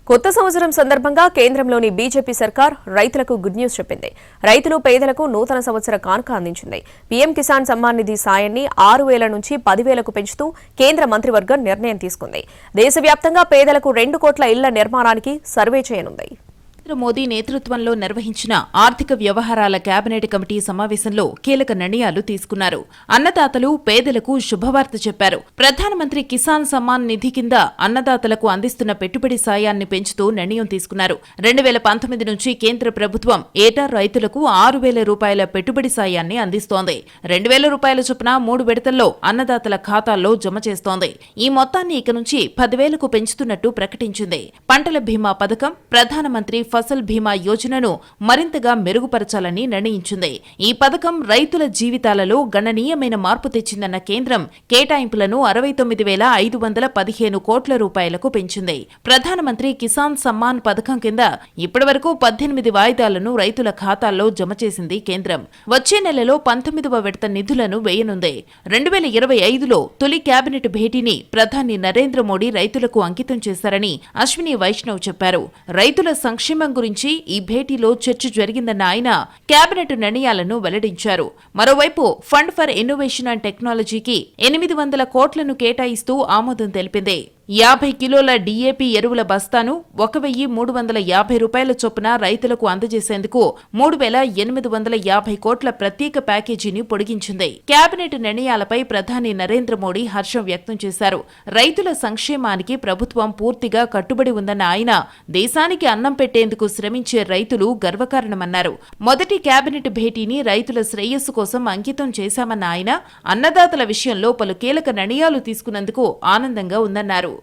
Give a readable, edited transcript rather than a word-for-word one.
కొత్త సంవత్సరం సందర్భంగా కేంద్రంలోని బీజేపీ సర్కార్ రైతులకు గుడ్ న్యూస్ చెప్పింది. రైతులు పేదలకు నూతన సంవత్సర కానుక అందించింది. పీఎం కిసాన్ సమ్మాన్ నిధి సాయాన్ని 6,000 నుంచి 10,000కు పెంచుతూ కేంద్ర మంత్రివర్గం నిర్ణయం తీసుకుంది. దేశవ్యాప్తంగా పేదలకు 2 కోట్ల ఇళ్ల నిర్మాణానికి సర్వే చేయనుంది. మోదీ నేతృత్వంలో నిర్వహించిన ఆర్థిక వ్యవహారాల కేబినెట్ కమిటీ సమావేశంలో కీలక నిర్ణయాలు తీసుకున్నారు. అన్నదాతలు పేదలకు శుభవార్త చెప్పారు. ప్రధానమంత్రి కిసాన్ సమ్మాన్ నిధి కింద అన్నదాతలకు అందిస్తున్న పెట్టుబడి సాయాన్ని పెంచుతూ నిర్ణయం తీసుకున్నారు. 2019 నుంచి కేంద్ర ప్రభుత్వం ఏటా రైతులకు 6,000 రూపాయల పెట్టుబడి సాయాన్ని అందిస్తోంది. 2,000 రూపాయల చొప్పున 3 విడతల్లో అన్నదాతల ఖాతాల్లో జమ చేస్తోంది. ఈ మొత్తాన్ని ఇక నుంచి 10,000కు పెంచుతున్నట్టు ప్రకటించింది. పంటల బీమా పథకం, ప్రధానమంత్రి ఫసల్ బీమా యోజనను మరింతగా మెరుగుపరచాలని నిర్ణయించింది. ఈ పథకం రైతుల జీవితాలలో గణనీయమైన మార్పు తెచ్చిందన్న కేంద్రం కేటాయింపులను 69,515 కోట్ల రూపాయలకు పెంచింది. ప్రధానమంత్రి కిసాన్ సమ్మాన్ పథకం కింద ఇప్పటివరకు 18 వాయిదాలను రైతుల ఖాతాల్లో జమ చేసింది కేంద్రం. వచ్చే నెలలో 19వ విడత నిధులను వేయనుంది. 2025లో తొలి కేబినెట్ భేటీని ప్రధాని నరేంద్ర మోడీ రైతులకు అంకితం చేశారని అశ్విని వైష్ణవ్ చెప్పారు. రైతుల సంక్షేమం గురించి ఈ భేటీలో చర్చ జరిగిందన్న ఆయన కేబినెట్ నిర్ణయాలను వెల్లడించారు. మరోవైపు ఫండ్ ఫర్ ఇన్నోవేషన్ అండ్ టెక్నాలజీకి 800 కోట్లను కేటాయిస్తూ ఆమోదం తెలిపింది. 50 కిలోల డీఏపీ ఎరువుల బస్తాను 1,350 రూపాయల చొప్పున రైతులకు అందజేసేందుకు 3,850 కోట్ల ప్రత్యేక ప్యాకేజీని పొడిగించింది. కేబినెట్ నిర్ణయాలపై ప్రధాని నరేంద్ర మోడీ హర్షం వ్యక్తం చేశారు. రైతుల సంక్షేమానికి ప్రభుత్వం పూర్తిగా కట్టుబడి ఉందన్న ఆయన దేశానికి అన్నం పెట్టేందుకు శ్రమించే రైతులు గర్వకారణమన్నారు. మొదటి కేబినెట్ భేటీని రైతుల శ్రేయస్సు కోసం అంకితం చేశామన్న ఆయన అన్నదాతల విషయంలో పలు కీలక నిర్ణయాలు తీసుకున్నందుకు ఆనందంగా ఉందన్నారు.